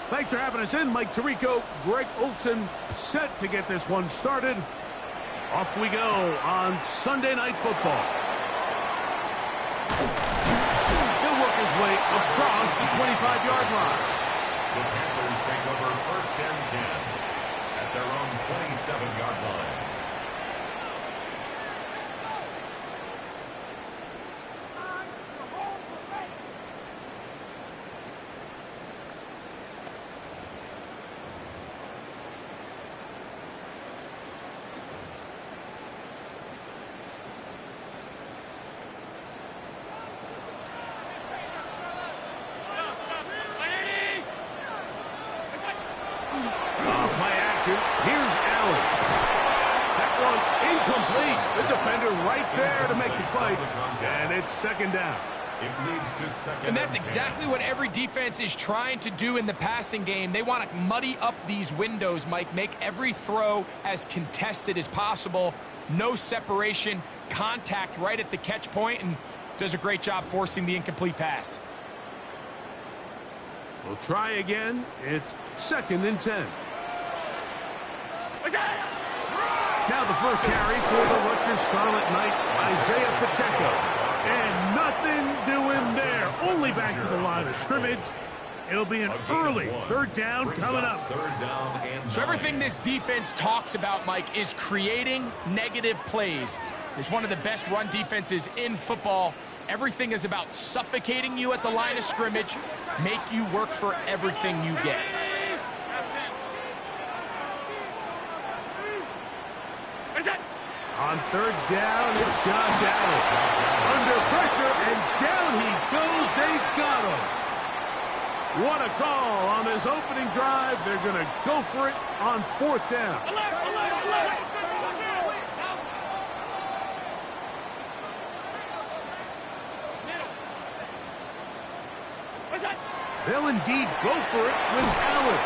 Thanks for having us in, Mike Tirico. Greg Olson set to get this one started. Off we go on Sunday Night Football. He'll work his way across the 25-yard line. The Panthers take over 1st and 10 at their own 27-yard line. Here's Allen. That one incomplete. The defender right there to make the play. And it's 2nd down. It leads to 2nd and that's exactly what every defense is trying to do in the passing game. They want to muddy up these windows, Mike, make every throw as contested as possible. No separation, contact right at the catch point, and does a great job forcing the incomplete pass. We'll try again. It's 2nd and 10. Now the first carry for the Rutgers Scarlet Knight, Isaiah Pacheco. And nothing doing there. Only back to the line of scrimmage. It'll be an early 3rd down coming up. So everything this defense talks about, Mike, is creating negative plays. It's one of the best run defenses in football. Everything is about suffocating you at the line of scrimmage, make you work for everything you get. On 3rd down, it's Josh Allen. Under pressure, and down he goes. They got him. What a call on this opening drive. They're going to go for it on 4th down. They'll indeed go for it with Allen.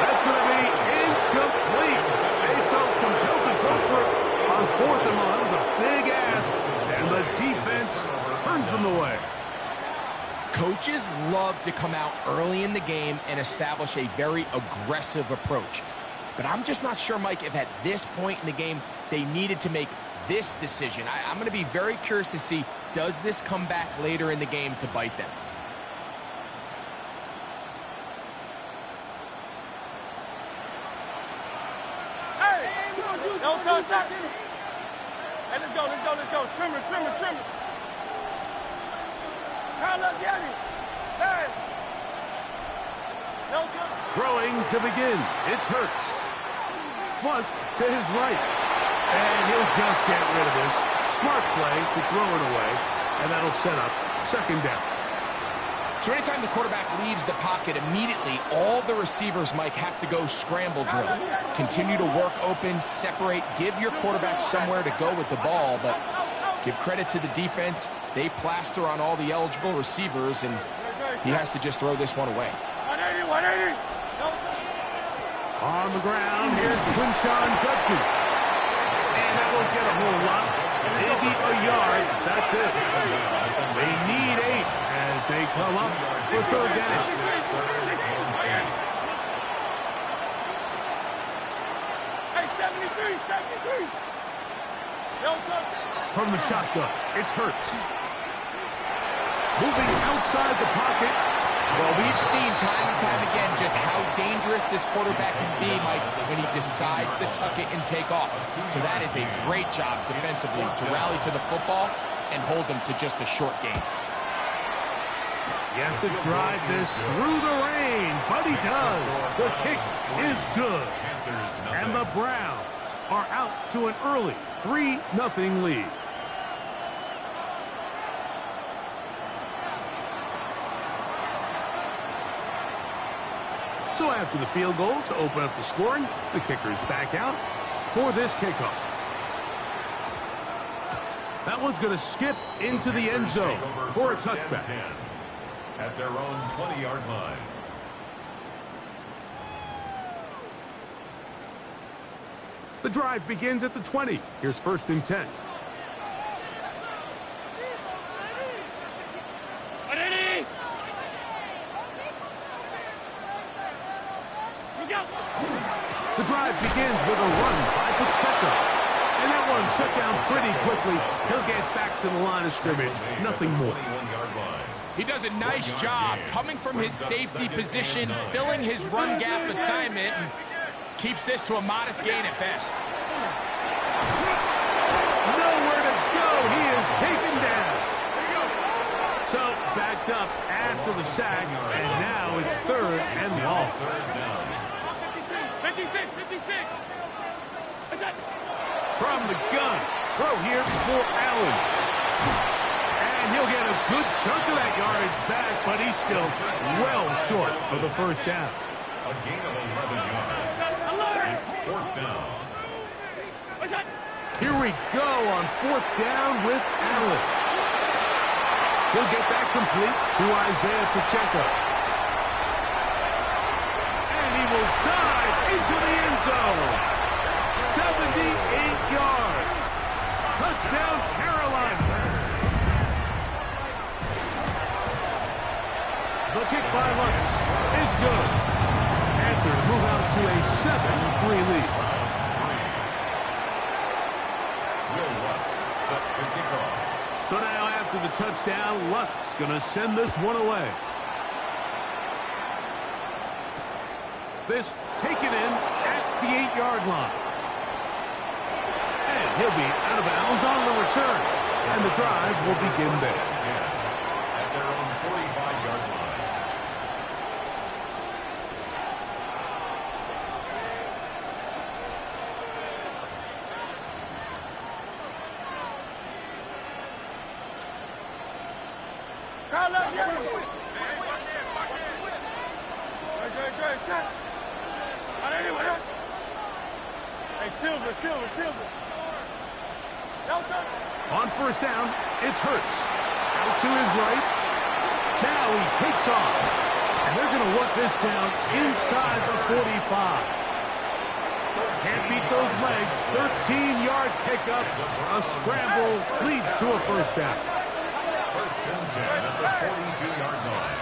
That's going to be incomplete. They felt compelled to go for it on 4th and 1. That was a big ask, and the defense turns them away. Coaches love to come out early in the game and establish a very aggressive approach. But I'm just not sure, Mike, if at this point in the game they needed to make this decision. I'm going to be very curious to see, does this come back later in the game to bite them? Don't touch that. Hey, let's go. Trimmer. Kyle, let's get him. Hey. No touch. Throwing to begin. It's Hurts. Flushed to his right. And he'll just get rid of this. Smart play to throw it away. And that'll set up 2nd down. So anytime the quarterback leaves the pocket, immediately all the receivers, Mike, have to go scramble drill. Continue to work open, separate, give your quarterback somewhere to go with the ball, but give credit to the defense. They plaster on all the eligible receivers, and he has to just throw this one away. 180. On the ground, here's Quinshawn Judkins. And that won't get a whole lot. Maybe a yard. That's it. They need 8 as they come up for 3rd down. Hey, 73. From the shotgun, it's Hurts. Moving outside the pocket. Well, we've seen time and time again just how dangerous this quarterback can be, Mike, when he decides to tuck it and take off. So that is a great job defensively to rally to the football and hold them to just a short game. He has to drive this through the rain, but he does. The kick is good. And the Browns are out to an early 3-0 lead. So after the field goal to open up the scoring, the kicker's back out for this kickoff. That one's going to skip into the end zone for a touchback. At their own 20-yard line. The drive begins at the 20. Here's 1st and 10. go. The drive begins with a run by Pacheco. And that one shut down pretty quickly. He'll get back to the line of scrimmage. Nothing more. He does a nice job coming from his safety position, filling his run gap assignment, and keeps this to a modest gain at best. Nowhere to go. He is taken down. So, backed up after the sack, and now it's 3rd and long. 56, 56. What's that? From the gun, throw here for Allen. And he'll get a good chunk of that yardage back, but he's still well short for the first down. A gain of 11 yards. It's 4th down. What's that? Here we go on 4th down with Allen. He'll get that complete to Isaiah Pacheco. And he will dive into the end zone. 78 yards. Touchdown, Carolina. The kick by Lutz is good. Panthers move out to a 7-3 lead. Will Lutz set to kick off. So now after the touchdown, Lutz going to send this one away. This taken in at the 8-yard line. And he'll be out of bounds on the return. And the drive will begin there. At their own 45-yard line. Carl up, yeah. Great. Hey, Silver. Delta. On first down, it's Hurts. Out to his right. Now he takes off. And they're going to work this down inside the 45. Can't beat those legs. 13-yard pickup. A scramble leads to a first down. 1st and 10 at the 42-yard line.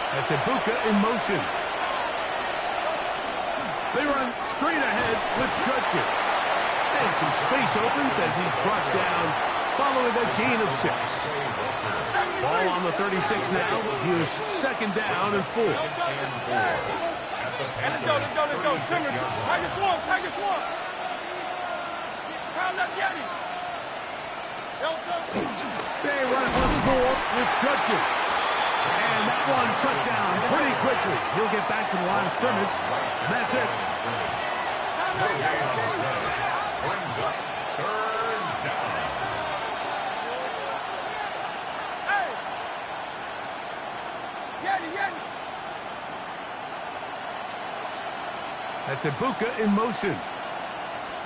That's Ibuka in motion. They run straight ahead with Judkins. And some space opens as he's brought down following a gain of 6. Ball on the 36 now. Here's 2nd down and 4. Let's go. Simmons. Tiger Swarm. Carl up, Yeti. Delta. They run it once more with Judkins. And that one shut down pretty quickly. He'll get back to the line of scrimmage. That's it. Brings up 3rd down. Hey! Yeti! That's Ibuka in motion.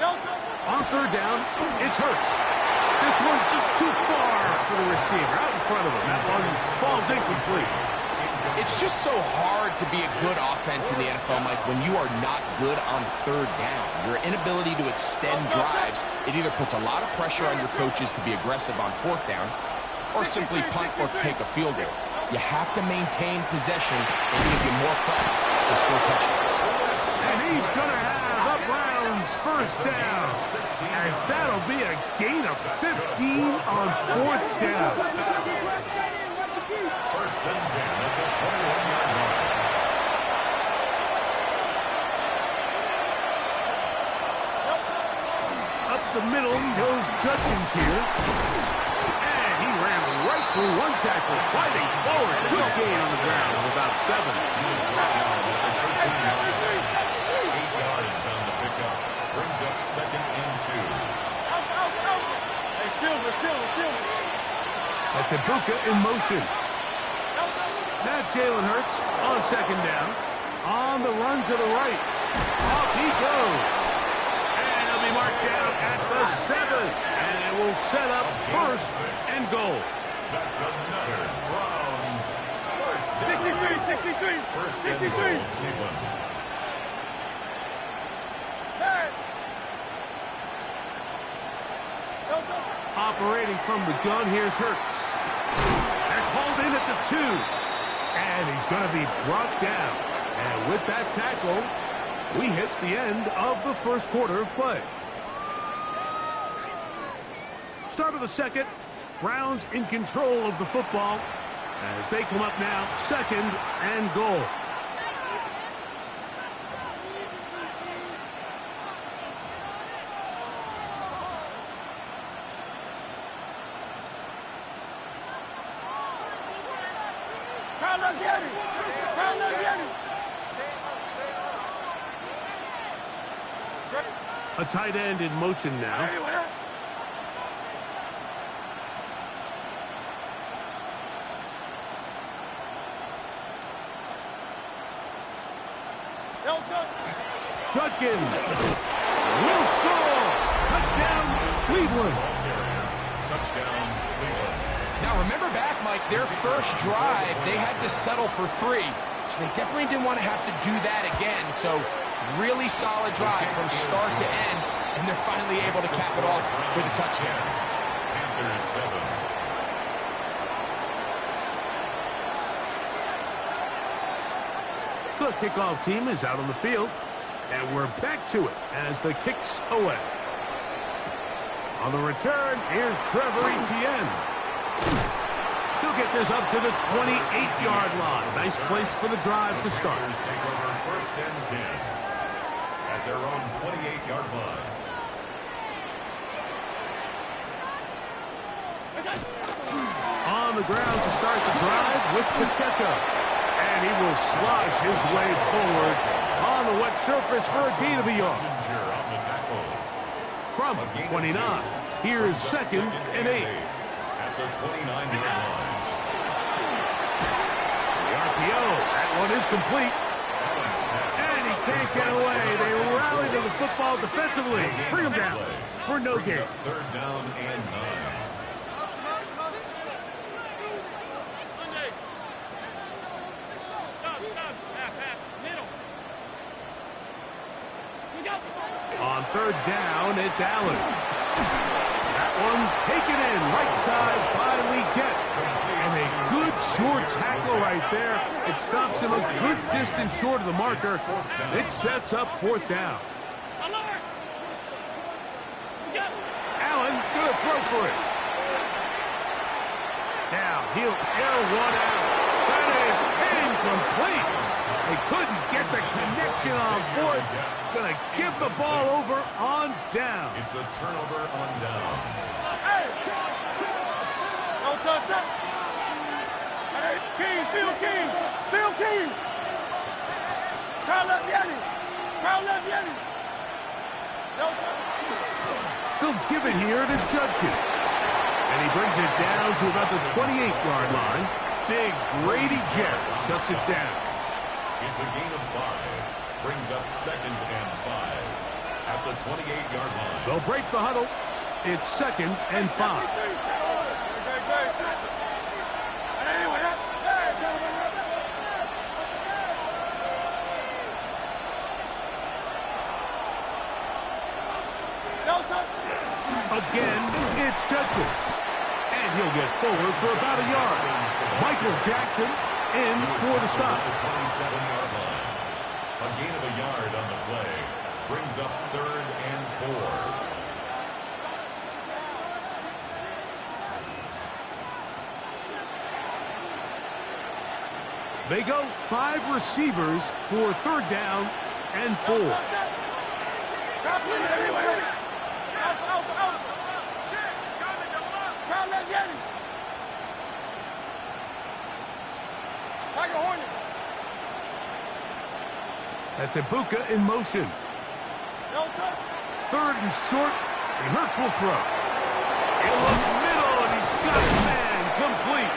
Delta! On 3rd down, it's Hurts. This one just too far for the receiver. Out in front of him. That one falls incomplete. It's just so hard to be a good offense in the NFL, Mike, when you are not good on 3rd down. Your inability to extend drives, it either puts a lot of pressure on your coaches to be aggressive on 4th down or simply punt or take a field goal. You have to maintain possession and give you more practice to score touchdowns. And he's going to have up rounds 1st down, as that'll be a gain of 15 on 4th down. 1st and 10 at the 21-yard line. Up the middle goes Judkins here. And he ran right through one tackle, fighting forward. Good gain on the ground of about 7. He was brought down at the 13-yard line. 8 yards on the pickup. Brings up 2nd and 2. Hey, Silver. That's Ibuka in motion. Now Jalen Hurts on 2nd down. On the run to the right. Off he goes. And he'll be marked down at the 7. And it will set up 1st and goal. That's another Browns 1st down. 63. 1st and goal, Cleveland. Hey! Delta. Operating from the gun, here's Hurts. That's hauled in at the 2. And he's going to be brought down. And with that tackle, we hit the end of the first quarter of play. Start of the second. Browns in control of the football as they come up now, 2nd and goal. A tight end in motion now. Judkins will score. Touchdown, Cleveland. Touchdown, Cleveland. Now remember back, Mike, their first drive, they had to settle for 3. So they definitely didn't want to have to do that again. So really solid drive from start to end, and they're finally able to cap it off with a touchdown. Panthers 7. The kickoff team is out on the field, and we're back to it as the kick's away. On the return, here's Trevor Etienne. He'll get this up to the 28-yard line. Nice place for the drive to start. Take over 1st and 10 at their own 28-yard line. On the ground to start the drive with Pacheco. And he will slosh his way forward on the wet surface for a gain of a yard. From 29, here's 2nd and 8. At the 29-yard line. The RPO, that one is complete. And he can't get away. They rally to the football defensively. Bring him down for no gain. 3rd down and 9. On 3rd down, it's Allen. That one taken in right side by Legette. And a good short tackle right there. It stops him a good distance short of the marker. It sets up 4th down. Allen gonna throw for it. Now he'll air one out. That is incomplete. They couldn't get the connection on 4th. Gonna give the ball over on down. It's a turnover on down. Hey! Don't touch it! Hey, King, Phil King! Phil King! Carl Leviani! Carl Leviani! Don't touch it! They'll give it here to Judkins. And he brings it down to about the 28-yard line. Big Grady Jarrett shuts it down. It's a gain of 5. Brings up 2nd and 5 at the 28-yard line. They'll break the huddle. It's 2nd and 5. Again, it's Judkins. And he'll get forward for about a yard. Michael Jackson in for the stop. 27-yard line. A gain of a yard on the play. Brings up 3rd and 4. They go 5 receivers for 3rd down and 4. That's Ibuka in motion. 3rd and short, and Hurts will throw. In the middle, and he's got his man complete.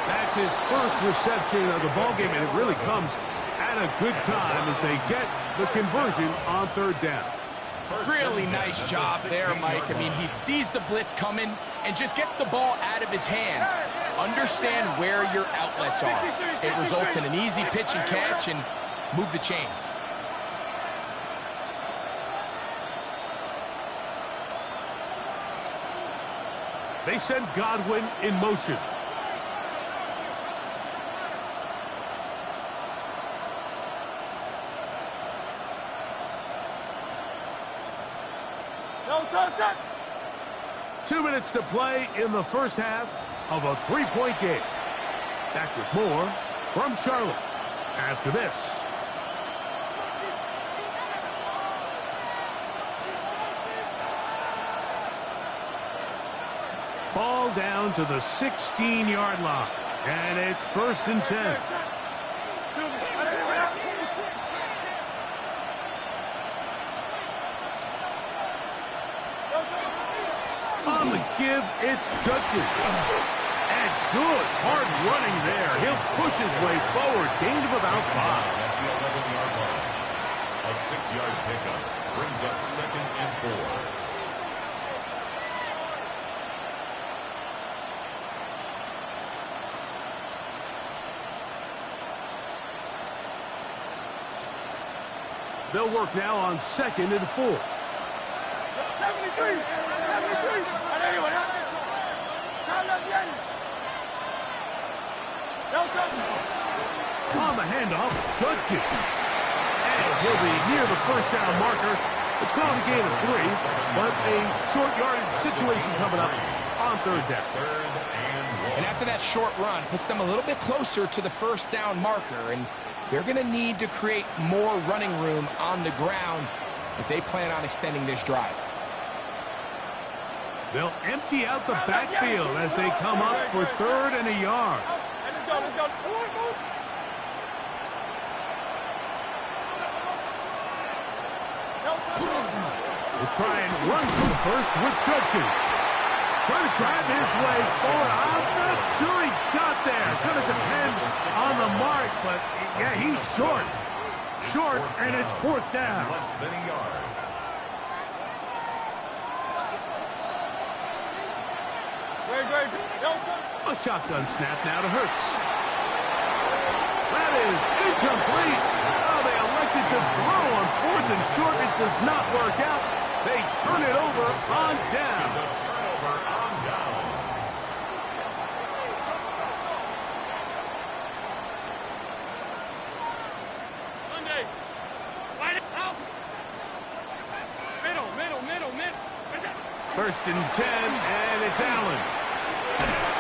That's his first reception of the ballgame, and it really comes at a good time as they get the conversion on 3rd down. Really nice job there, Mike. I mean, he sees the blitz coming and just gets the ball out of his hands. Understand where your outlets are. It results in an easy pitch and catch and move the chains. They send Godwin in motion. No, touch. 2 minutes to play in the first half of a 3-point game. Back with more from Charlotte after this. Ball down to the 16-yard line. And it's 1st and 10. On the give, it's Judkins. And good, hard running there. He'll push his way forward. Gain of about 5. At the 11-yard line. A 6-yard pickup brings up 2nd and 4. They'll work now on 2nd and 4. 73. On the handoff, Judkins. And he'll be near the first down marker. It's called a gain of 3, but a short yardage situation coming up on 3rd down. And after that short run, puts them a little bit closer to the first down marker, and they're going to need to create more running room on the ground if they plan on extending this drive. They'll empty out the backfield as they come up for 3rd and a yard. Let's go. We'll try and run for the first with Judkins. Trying to drive his way forward. I'm not sure he got there. It's going to depend on the mark, but yeah, he's short. Short, and it's 4th down. Less than a yard. A shotgun snap now to Hurts. That is incomplete. Oh, they elected to throw on 4th and short. It does not work out. They turn it over on down. A turnover on downs. Monday. Wide out. Middle. 1st and 10, and it's Allen.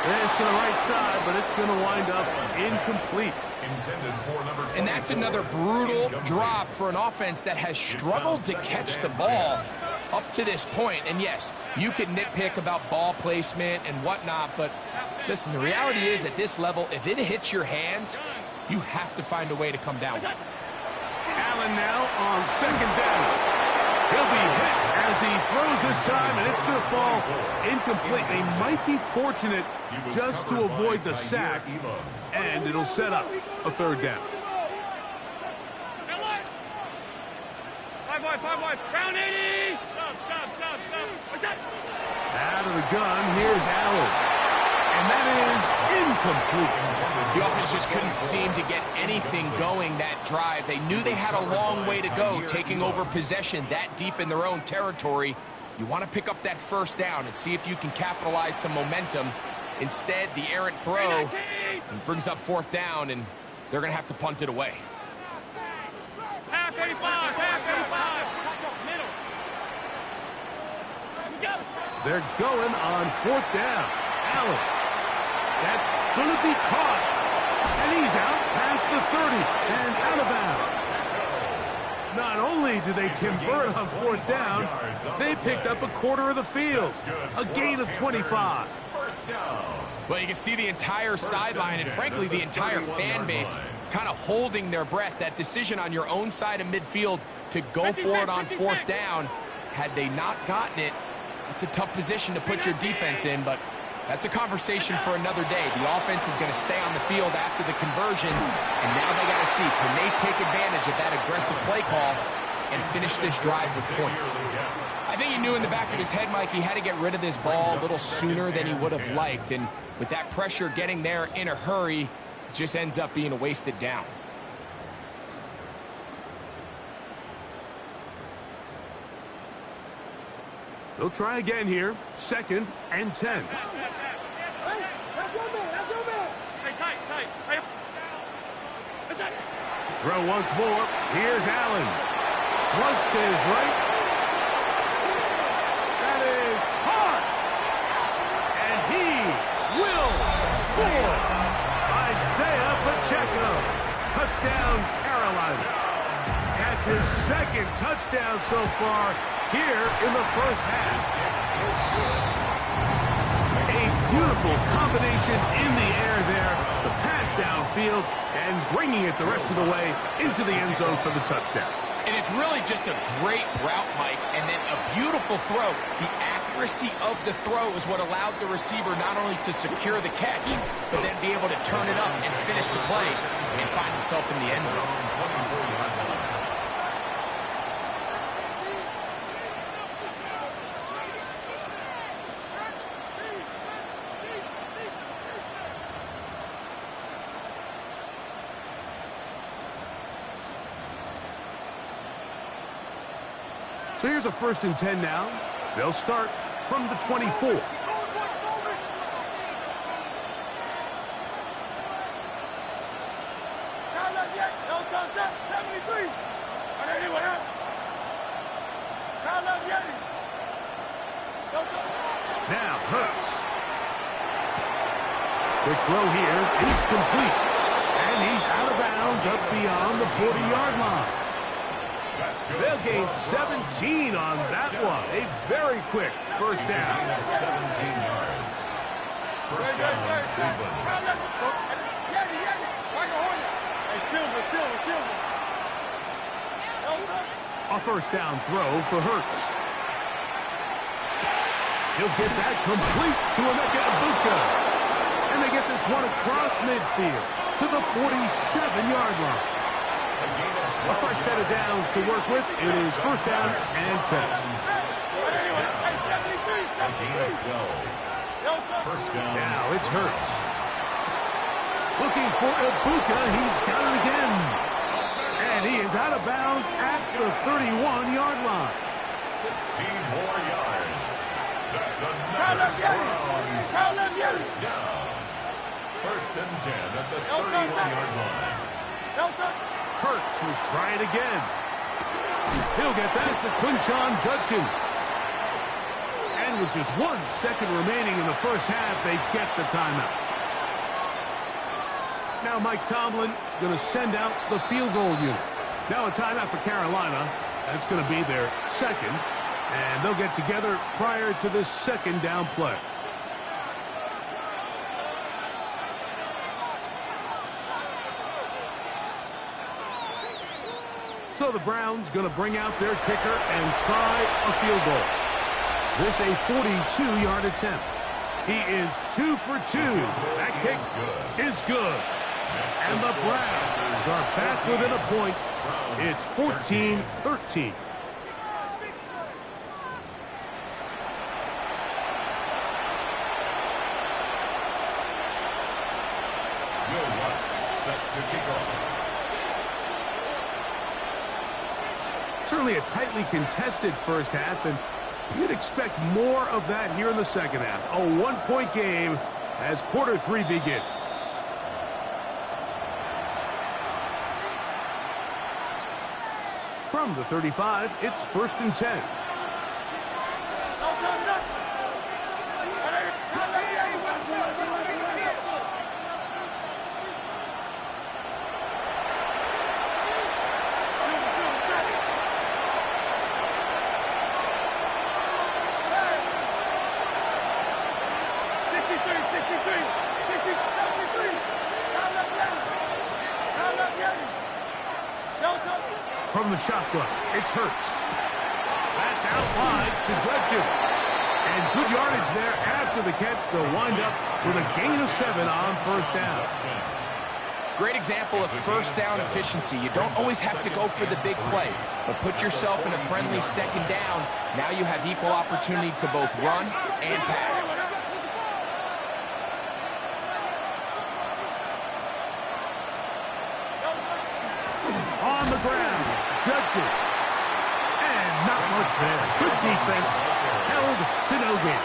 This to the right side, but it's going to wind up incomplete. Intended for number 20. And that's another brutal drop for an offense that has struggled to catch the ball up to this point. And yes, you can nitpick about ball placement and whatnot, but listen, the reality is at this level, if it hits your hands, you have to find a way to come down. Allen now on 2nd down. He'll be hit as he throws this time, and it's going to fall incomplete. They might be fortunate just to avoid the sack, and it'll set up a 3rd down. 5 wide. Round 80. Stop. What's that? Out of the gun, here's Allen. And that is incomplete. The offense just couldn't seem to get anything going that drive. They knew they had a long way to go, taking over possession that deep in their own territory. You want to pick up that 1st down and see if you can capitalize some momentum. Instead, the errant throw brings up 4th down, and they're going to have to punt it away. Half 85. Middle. They're going on 4th down. Allen. That's going to be caught. And he's out past the 30 and out of bounds. Not only do they convert on 4th down, they picked up a quarter of the field. A gain of 25. First down. Well, you can see the entire sideline and, frankly, the entire fan base kind of holding their breath. That decision on your own side of midfield to go for it on 4th down, had they not gotten it, it's a tough position to put your defense in, but that's a conversation for another day. The offense is going to stay on the field after the conversion, and now they got to see, can they take advantage of that aggressive play call and finish this drive with points? I think he knew in the back of his head, Mike, he had to get rid of this ball a little sooner than he would have liked, and with that pressure getting there in a hurry, it just ends up being a wasted down. They'll try again here. 2nd and 10. Hey, that's your man. That's your man. Hey, tight, tight. Hey. That's it. Throw once more. Here's Allen. Flush to his right. That is hard. And he will score. Isaiah Pacheco. Touchdown, Carolina. That's his 2nd touchdown so far here in the first half. A beautiful combination in the air there. The pass downfield and bringing it the rest of the way into the end zone for the touchdown. And it's really just a great route, Mike, and then a beautiful throw. The accuracy of the throw is what allowed the receiver not only to secure the catch, but then be able to turn it up and finish the play and find himself in the end zone. So here's a 1st and 10 now. They'll start from the 24. Now Hurts. Quick throw here is complete. And he's out of bounds up beyond the 40-yard line. They'll gain 17 on that one. A very quick first down. 17 yards. First down, Cleveland. A first down throw for Hurts. He'll get that complete to Emeka Egbuka. And they get this one across midfield to the 47-yard line. A fresh set of downs to work with. It is first down and 10. First down. Now it's Hurts. Looking for Egbuka. He's got it again. And he is out of bounds at the 31-yard line. 16 more yards. That's another Browns first down. First and 10 at the 31-yard line. Hurts will try it again. He'll get that to Quinshon Judkins. And with just 1 second remaining in the first half, they get the timeout. Now Mike Tomlin going to send out the field goal unit. Now a timeout for Carolina. That's going to be their 2nd. And they'll get together prior to this 2nd down play. So the Browns going to bring out their kicker and try a field goal. This a 42-yard attempt. He is 2 for 2. That kick is good. And the Browns are back within a point. It's 14-13. Set to kick off. Certainly a tightly contested first half, and you'd expect more of that here in the second half. A 1-point game as quarter 3 begins. From the 35, it's first and 10. From the shotgun, it's Hurts. That's out wide to Judkins. And good yardage there after the catch. They'll wind up with a gain of 7 on first down. Great example of first down efficiency. You don't always have to go for the big play, but put yourself in a friendly second down. Now you have equal opportunity to both run and pass. On the ground, Judkins. And not much pass there. Good defense. Held to no gain.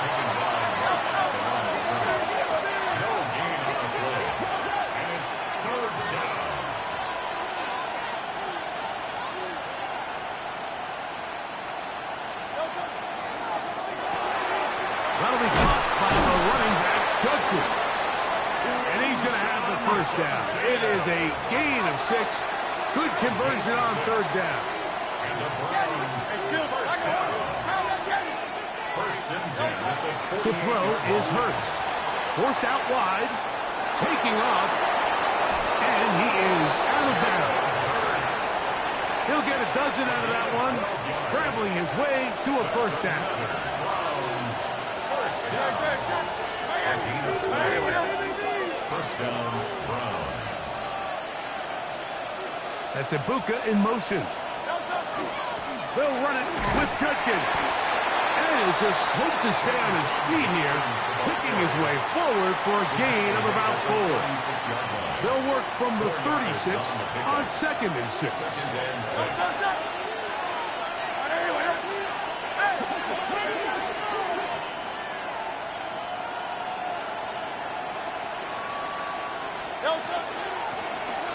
No gain on the play. And it's third down. That'll be caught by the running back, Judkins. And he's going to have the first down. It is a gain of 6. Good conversion on third down. And the Browns first down. First and 10 at the 40. To throw is Hurts. Forced out wide. Taking off. And he is out of bounds. He'll get a dozen out of that one. Scrambling his way to a first down. Browns first down. First down, Browns. That's Ibuka in motion. They'll run it with Judkins. And he'll just hope to stay on his feet here, picking his way forward for a gain of about 4. They'll work from the 36 on 2nd and 6.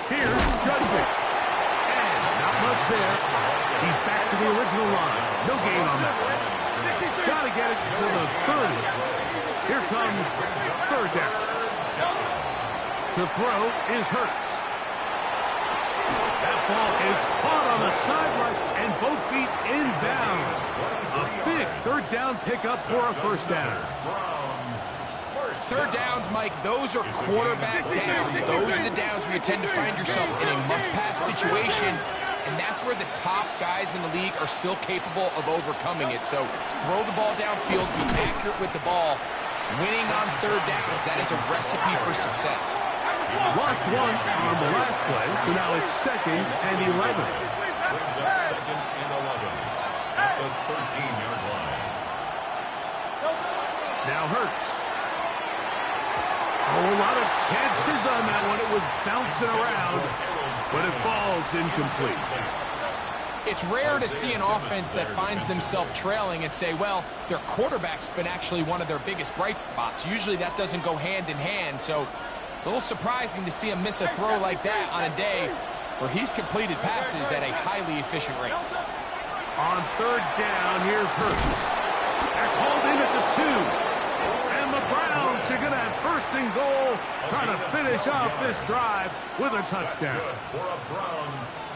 Here's Judkins. And not much there. He's back to the original line. No gain on that one. Got to get it to the 30. Here comes third down. To throw is Hurts. That ball is caught on the sideline and both feet inbounds. A big third down pickup for a first down. Third downs, Mike, those are quarterback downs. Those are the downs where you tend to find yourself in a must-pass situation, and that's where the top guys in the league are still capable of overcoming it. So throw the ball downfield, be accurate with the ball. Winning on third downs, that is a recipe for success. Lost one on the last play, so now it's 2nd and 11. Brings up 2nd and 11 at the 13-yard line. Now Hurts. Oh, a lot of chances on that one. It was bouncing around, but it falls incomplete. It's rare to see an offense that finds themselves trailing and say, well, their quarterback's been actually one of their biggest bright spots. Usually that doesn't go hand in hand, so it's a little surprising to see him miss a throw like that on a day where he's completed passes at a highly efficient rate. On third down, here's Hurts. That's hauled in at the 2. And the Browns are going to have first and goal, trying to finish off this drive with a touchdown.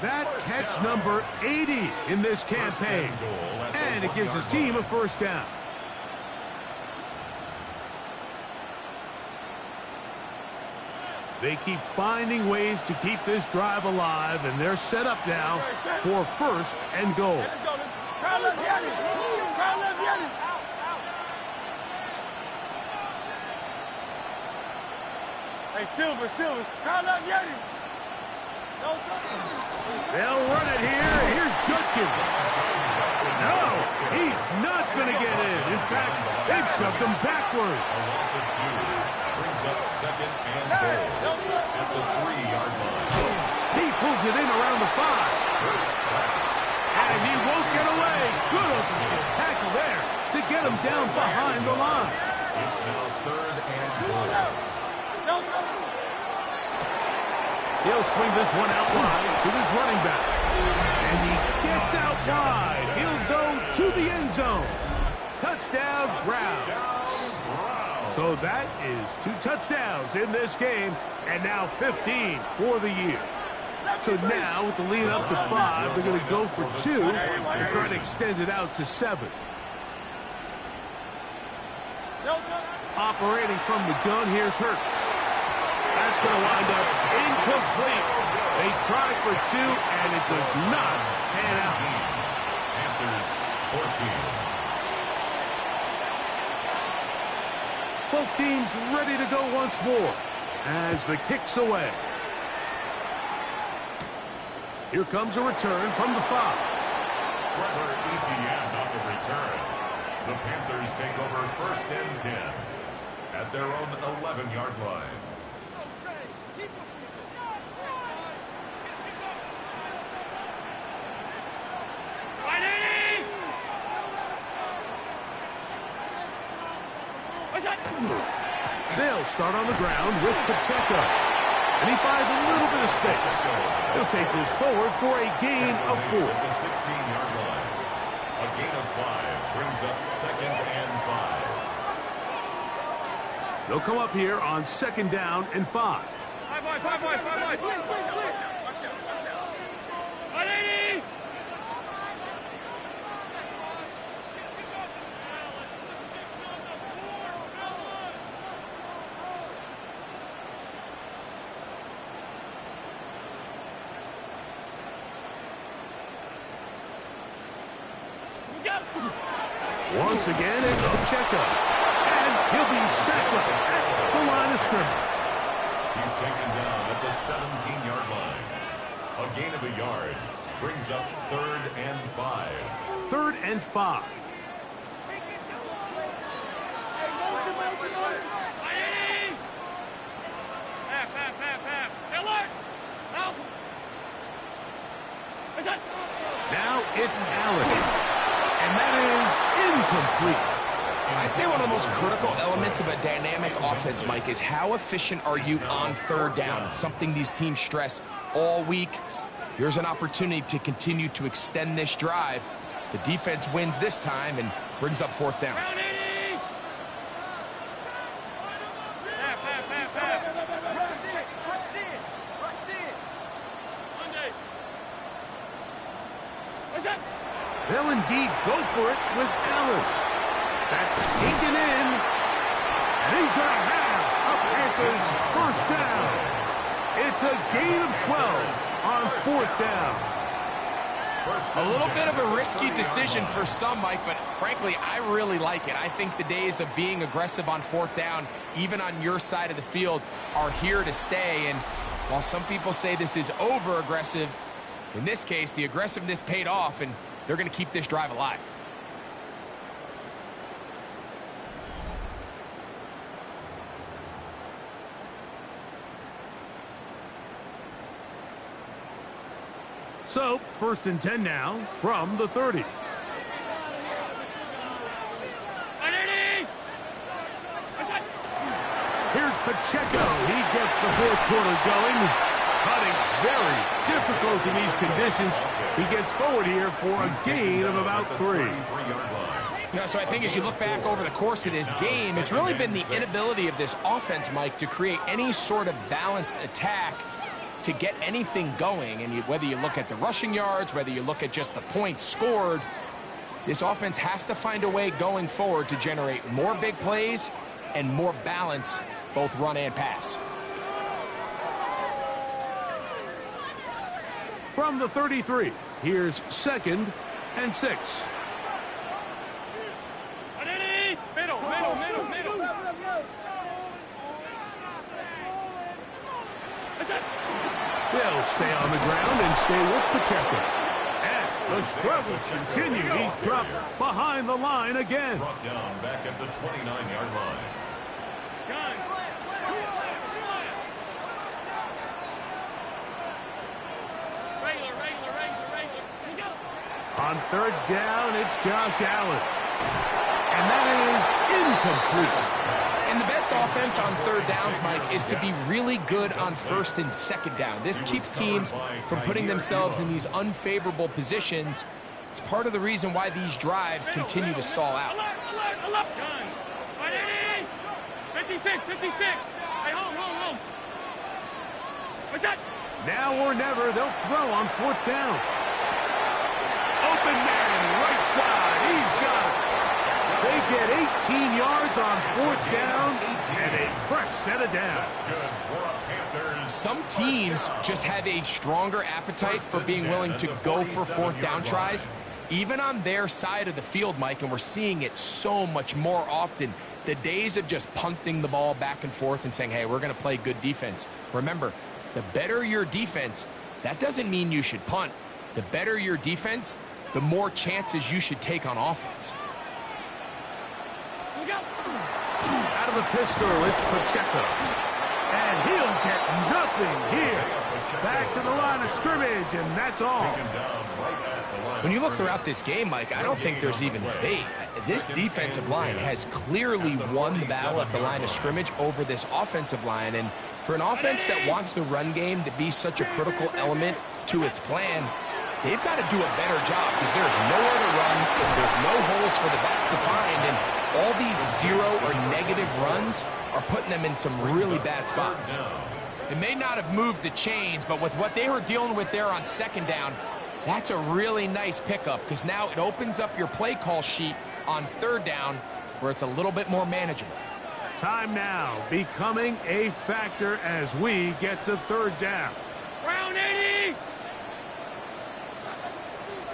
That catch number 80 in this campaign. And it gives his team a first down. They keep finding ways to keep this drive alive, and they're set up now for first and goal. Hey, Silver, try not Yeti. They'll run it here. Here's Judkins. No, he's not going to get in. In fact, they've shoved him backwards. A loss of 2 brings up 2nd and goal at the 3-yard line. He pulls it in around the 5. And he won't get away. Good open tackle there to get him down behind the line. It's now 3rd and goal. He'll swing this one out wide to his running back. And he gets out wide. He'll go to the end zone. Touchdown, Browns. So that is 2 touchdowns in this game, and now 15 for the year. So now, with the lead up to 5, they're going to go for 2 and try to extend it out to 7. Operating from the gun, here's Hurts. That's going to wind up incomplete. They try for 2, and it does not pan out. Panthers 14. Both teams ready to go once more as the kick's away. Here comes a return from the 5. Trevor Etienne on the return. The Panthers take over 1st and 10 at their own 11-yard line. They'll start on the ground with Pacheco. And he finds a little bit of space. He'll take this forward for a gain of 4. At the 16-yard line. A gain of 5 brings up 2nd and 5. They'll come up here on 2nd down and 5. 5 wide, 5 wide, 5 wide. Clear, clear, clear. Watch out, watch out. 180. Once again, it's Pacheco. And he'll be stacked up at the line of scrimmage. He's taken down at the 17-yard line. A gain of a yard brings up 3rd and 5. 3rd and 5. Now it's Allen. And that is incomplete. I'd say one of the most critical elements of a dynamic offense, Mike, is how efficient are you on 3rd down. It's something these teams stress all week. Here's an opportunity to continue to extend this drive. The defense wins this time and brings up 4th down. They'll indeed go for it with Allen. That's taken in. And he's going to have a Panthers 1st down. It's a gain of 12 on 4th down. A little bit of a risky decision for some, Mike, but frankly, I really like it. I think the days of being aggressive on 4th down, even on your side of the field, are here to stay. And while some people say this is over-aggressive, in this case, the aggressiveness paid off, and they're going to keep this drive alive. So, 1st and 10 now from the 30. Here's Pacheco. He gets the 4th quarter going. Cutting very difficult in these conditions. He gets forward here for a gain of about 3. You know, so I think as you look back over the course of this game, it's really been the inability of this offense, Mike, to create any sort of balanced attack to get anything going. And whether you look at the rushing yards, whether you look at just the points scored, this offense has to find a way going forward to generate more big plays and more balance, both run and pass. From the 33, here's 2nd and 6. Middle, middle, middle, middle. They'll stay on the ground and stay with Pacheco. And the struggles continue. He's dropped behind the line again. Brought down back at the 29-yard line. On 3rd down, it's Josh Allen. And that is incomplete. And the best offense on 3rd downs, Mike, is to be really good on 1st and 2nd down. This keeps teams from putting themselves in these unfavorable positions. It's part of the reason why these drives continue to stall out. 56, 56. Hey, hold. What's that? Now or never, they'll throw on 4th down. Open man, right side. He's got it. They get 18 yards on 4th down and a fresh set of downs. Some teams just have a stronger appetite for being willing to go for 4th down tries, even on their side of the field, Mike, and we're seeing it so much more often. The days of just punting the ball back and forth and saying, hey, we're going to play good defense. Remember, the better your defense, that doesn't mean you should punt. The better your defense, the more chances you should take on offense. Out of the pistol, it's Pacheco. And he'll get nothing here. Back to the line of scrimmage, and that's all. Taken down right at the When you look throughout this game, Mike, I don't think there's even debate. This defensive line has clearly won the battle at the line of scrimmage over this offensive line. And for an offense that wants the run game to be such a critical element to its plan, they've got to do a better job because there's nowhere to run, there's no holes for the back to find, and all these zero or negative runs are putting them in some really bad spots. It may not have moved the chains, but with what they were dealing with there on second down, that's a really nice pickup because now it opens up your play call sheet on third down where it's a little bit more manageable. Time now becoming a factor as we get to third down. Round 80!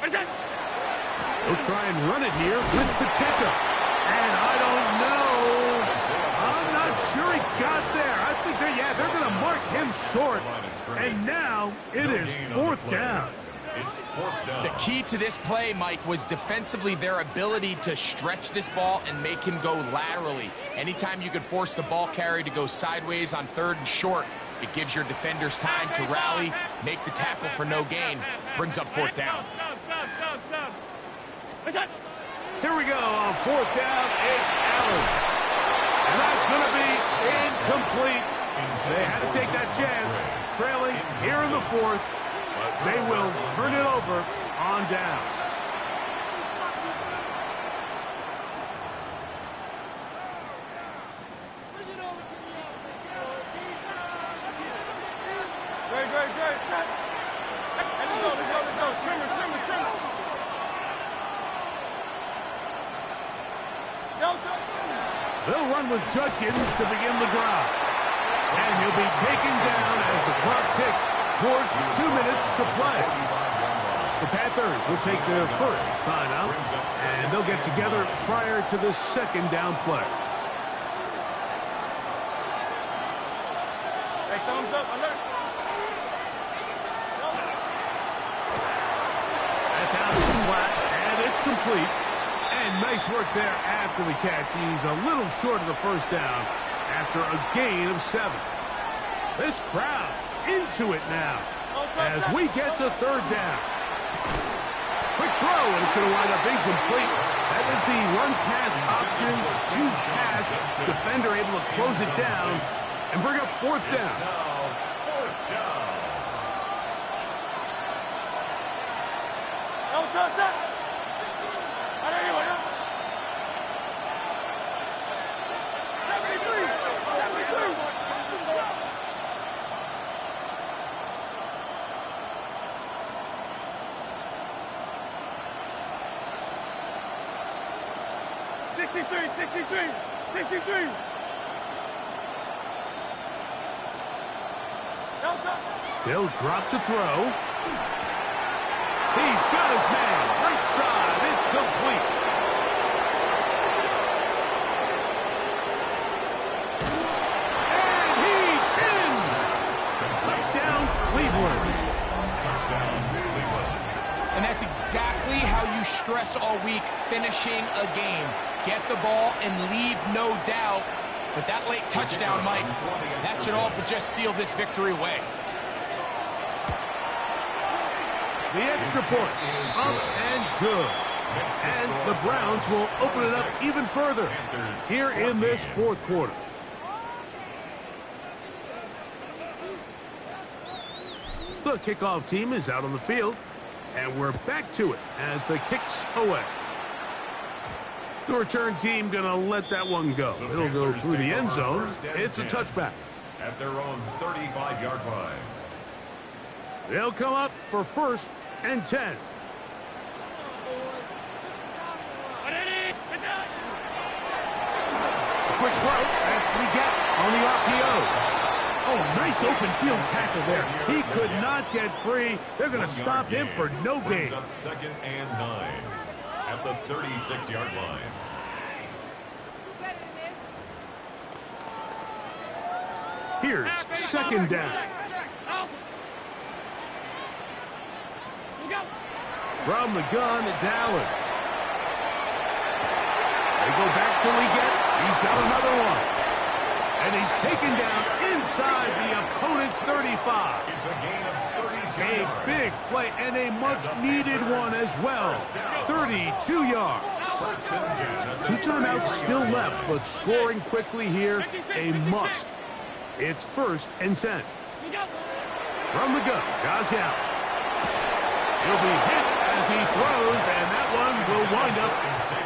He'll try and run it here with Pacheco. And I don't know. I'm not sure he got there. I think they're going to mark him short. And now it is fourth down. The key to this play, Mike, was defensively their ability to stretch this ball and make him go laterally. Anytime you could force the ball carry to go sideways on third and short, it gives your defenders time to rally, make the tackle for no gain, brings up fourth down. Here we go on fourth down. It's Allen. And that's going to be incomplete. They had to take that chance. Trailing here in the fourth. They will turn it over on down. Great. Let's go. Trimmer. They'll run with Judkins to begin the drive. And he'll be taken down as the clock ticks towards 2 minutes to play. The Panthers will take their first timeout, and they'll get together prior to the second down play. Hey, thumbs up, alert. That's out of the flat, and it's complete. And nice work there after the catch. He's a little short of the first down after a gain of 7. This crowd into it now as we get to third down. Quick throw, and it's going to wind up incomplete. That is the run-pass option. Choose pass. Defender able to close it down and bring up fourth down. They'll drop to throw. He's got his man. Right side. It's complete. And he's in. Touchdown, Cleveland. And that's exactly how you stress all week, finishing a game. Get the ball and leave no doubt. But that late touchdown, Mike, that should all but just seal this victory away. The extra point up and good. And the Browns will open it up even further here in this fourth quarter. The kickoff team is out on the field, and we're back to it as the kick's away. The return team going to let that one go. It'll go through the end zone. It's a touchback. At their own 35-yard line. They'll come up for first and 10. A quick throw. That's what we get on the RPO. Oh, nice open field tackle there. He could not get free. They're going to stop him for no gain. Up 2nd and 9 at the 36-yard line. Here's second down. From the gun, it's Allen. They go back to Leggett. He's got another one. And he's taken down inside the opponent's 35. It's a gain of 32 A yards. big play and a much-needed one as well. 32 yards. First and 10 at the 2 timeouts still left, but scoring quickly here, a must. It's first and 10. From the gun, Josh Allen. He'll be hit as he throws, and that one will wind up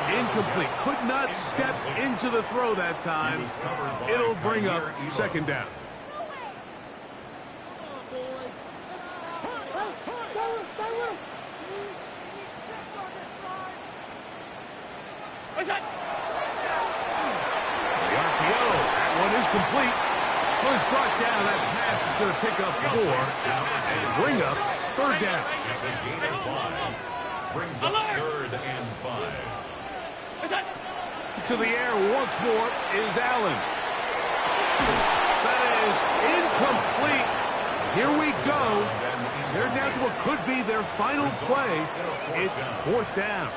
incomplete. Could not step into the throw that time. It'll bring up second down. What's that? The RPO, that one is complete. Was brought down. That pass is going to pick up 4 and bring up third down. It's a gain of 5. Brings up third and 5. What's that? To the air once more is Allen. That is incomplete. Here we go. They're down to what could be their final play. It's fourth down.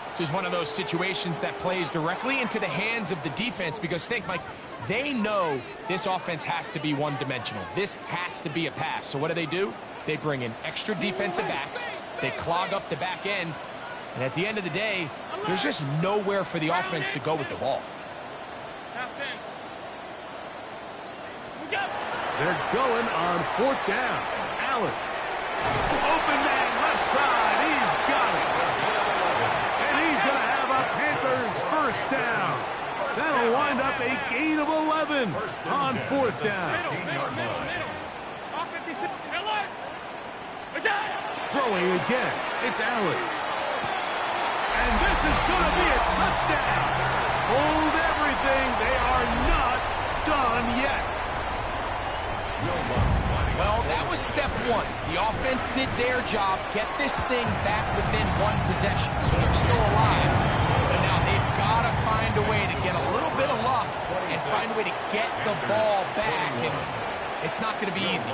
This is one of those situations that plays directly into the hands of the defense because think, Mike, they know this offense has to be one-dimensional. This has to be a pass. So what do? They bring in extra defensive backs. They clog up the back end. And at the end of the day, there's just nowhere for the offense to go with the ball. They're going on fourth down. Allen. Open man left side. He's got it. And he's going to have a Panthers first down. That'll wind up a gain of 11 on fourth down. Throwing again. It's Allen. And this is going to be a touchdown. Hold everything. They are not done yet. Well, that was step one. The offense did their job, get this thing back within one possession, so they're still alive. But now they've got to find a way to get a little bit of luck and find a way to get the ball back, and it's not going to be easy.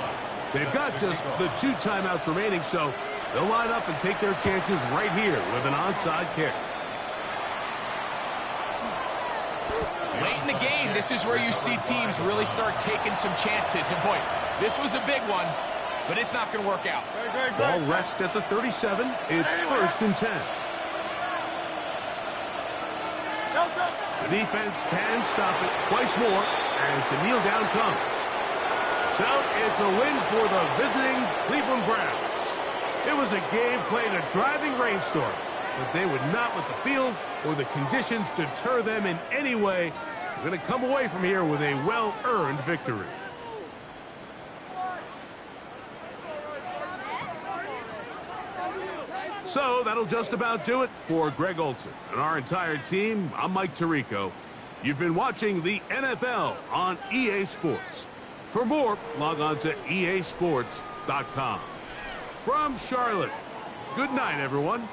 They've got just the 2 timeouts remaining, so they'll line up and take their chances right here with an onside kick. Late in the game, this is where you see teams really start taking some chances. And boy, this was a big one, but it's not going to work out. Ball rests at the 37. It's first and 10. The defense can stop it twice more as the kneel down comes. So it's a win for the visiting Cleveland Browns. It was a game played in a driving rainstorm, but they would not let the field or the conditions deter them in any way. They're going to come away from here with a well-earned victory. So that'll just about do it for Greg Olson and our entire team. I'm Mike Tirico. You've been watching the NFL on EA Sports. For more, log on to easports.com. From Charlotte, good night, everyone.